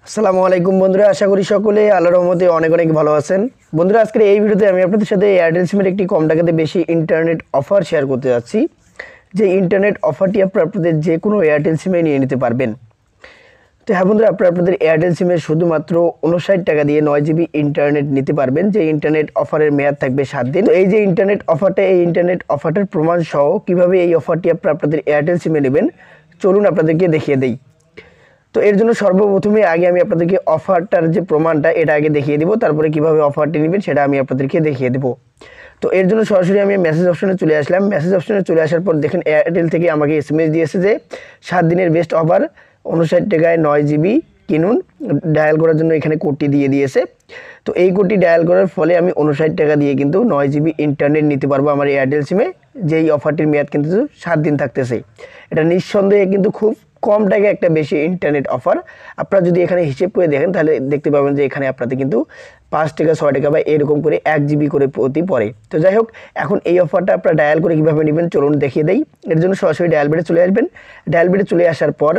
আসসালামু আলাইকুম বন্ধুরা, আশা করি সকলে আল্লাহর রহমতে অনেক অনেক ভালো আছেন। বন্ধুরা, আজকের এই ভিডিওতে আমি আপনাদের সাথে এয়ারটেল সিমের একটি কম টাকাতে বেশি ইন্টারনেট অফার শেয়ার করতে যাচ্ছি। যে ইন্টারনেট অফারটি আপনাদের যে কোনো এয়ারটেল সিমে নিয়ে নিতে পারবেন। তো হ্যাঁ বন্ধুরা, আপনাদের এয়ারটেল সিমে শুধুমাত্র 59 টাকা দিয়ে 9 জিবি ইন্টারনেট নিতে পারবেন। যে ইন্টারনেট অফারের মেয়াদ থাকবে 7 দিন। তো এই যে ইন্টারনেট অফারটার প্রমাণ সহ কীভাবে এই অফারটি আপনাদের এয়ারটেল সিমে নেবেন, চলুন আপনাদেরকে দেখিয়ে দেই। তো এর জন্য সর্বপ্রথমে আমি আপনাদেরকে অফারটার যে প্রমাণটা এটা আগে দেখিয়ে দেবো, তারপরে কিভাবে অফারটি নেবেন সেটা আমি আপনাদেরকে দেখিয়ে দেবো। তো এর জন্য সরাসরি আমি মেসেজ অপশনে চলে আসলাম। মেসেজ অপশনে চলে আসার পর দেখেন এয়ারটেল থেকে আমাকে SMS দিয়েছে যে 7 দিনের বেস্ট অফার, 59 টাকায় 9 জিবি কিনুন। ডায়াল করার জন্য এখানে কোডটি দিয়ে দিয়েছে। তো এই কোডটি ডায়াল করার ফলে আমি 59 টাকা দিয়ে কিন্তু 9 জিবি ইন্টারনেট নিতে পারবো আমার এয়ারটেল সিমে। যেই অফারটির মেয়াদ কিন্তু 7 দিন থাকতেছে। এটা নিঃসন্দেহে কিন্তু খুব কম টাকায় একটা বেশি ইন্টারনেট অফার। আপনারা যদি এখানে হিসেব করে দেখেন তাহলে দেখতে পাবেন যে এখানে আপনাদের কিন্তু 5 টাকা 6 টাকা বা এরকম করে 1 জিবি করে প্রতি পড়ে। তো যাই হোক, এখন এই অফারটা আপনারা ডায়াল করে কীভাবে নেবেন চলুন দেখিয়ে দেই। এর জন্য সরাসরি ডায়াল বেডে চলে আসবেন। ডায়াল বেডে চলে আসার পর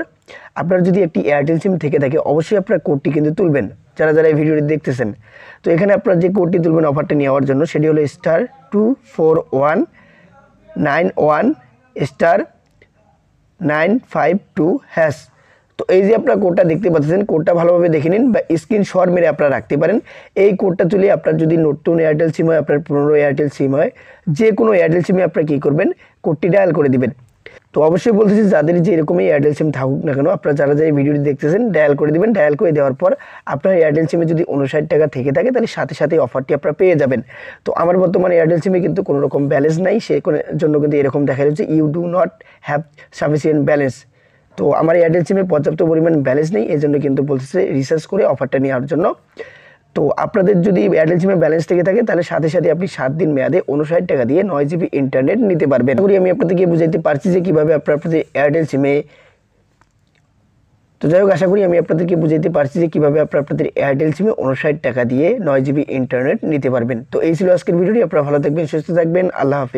আপনার যদি একটি এয়ারটেল সিম থেকে থাকে অবশ্যই আপনার কোডটি কিন্তু তুলবেন, যারা যারা এই ভিডিওটি দেখতেছেন। তো এখানে আপনারা যে কোডটি তুলবেন অফারটা নেওয়ার জন্য সেটি হলো *24191*952#। তো এই যে আপনার কোডটা দেখতে পাচ্ছেন, কোডটা ভালোভাবে দেখে নিন বা স্ক্রিনশট মেরে আপনারা রাখতে পারেন। এই কোডটা তুলে আপনার যদি নতুন এয়ারটেল সিম হয়, আপনার পুরনো এয়ারটেল সিম হয়, যে কোনো এয়ারটেল সিমে আপনারা কী করবেন, কোডটি ডায়াল করে দিবেন। তো অবশ্যই বলতেছি যাদের যে এরকমই এয়ারটেল সিম থাকুক না কেন, আপনারা যারা এই ভিডিওটি দেখতেছেন ডায়াল করে দিবেন। ডায়াল করে দেওয়ার পর আপনার এয়ারটেল সিমে যদি 59 টাকা থেকে থাকে তাহলে সাথে সাথে অফারটি আপনারা পেয়ে যাবেন। তো আমার বর্তমানে এয়ারটেল সিমে কিন্তু কোনো রকম ব্যালেন্স নাই, সেই জন্য কিন্তু এরকম দেখা যাচ্ছে you do not have sufficient balance. তো আমার এয়ারটেল সিমে পর্যাপ্ত পরিমাণ ব্যালেন্স নেই, এই জন্য কিন্তু বলতেছে রিচার্জ করে অফারটা নেওয়ার জন্য। তো আপনাদের যদি এয়ারটেল সিমে ব্যালেন্স থেকে থাকে তাহলে সাথে সাথে আপনি 7 দিন মেয়াদে 59 টাকা দিয়ে 9 জিবি ইন্টারনেট নিতে পারবেন। আমি আপনাদেরকে বুঝাইতে পারছি যে কীভাবে আপনাদের এয়ারটেল সিমে। তো যাই হোক, আশা করি আমি আপনাদেরকে বুঝাইতে পারছি যে কীভাবে আপনাদের এয়ারটেল সিমে 59 টাকা দিয়ে 9 জিবি ইন্টারনেট নিতে পারবেন। তো এই ছিল আজকের ভিডিওটি। আপনারা ভালো থাকবেন, সুস্থ থাকবেন, আল্লাহ হাফেজ।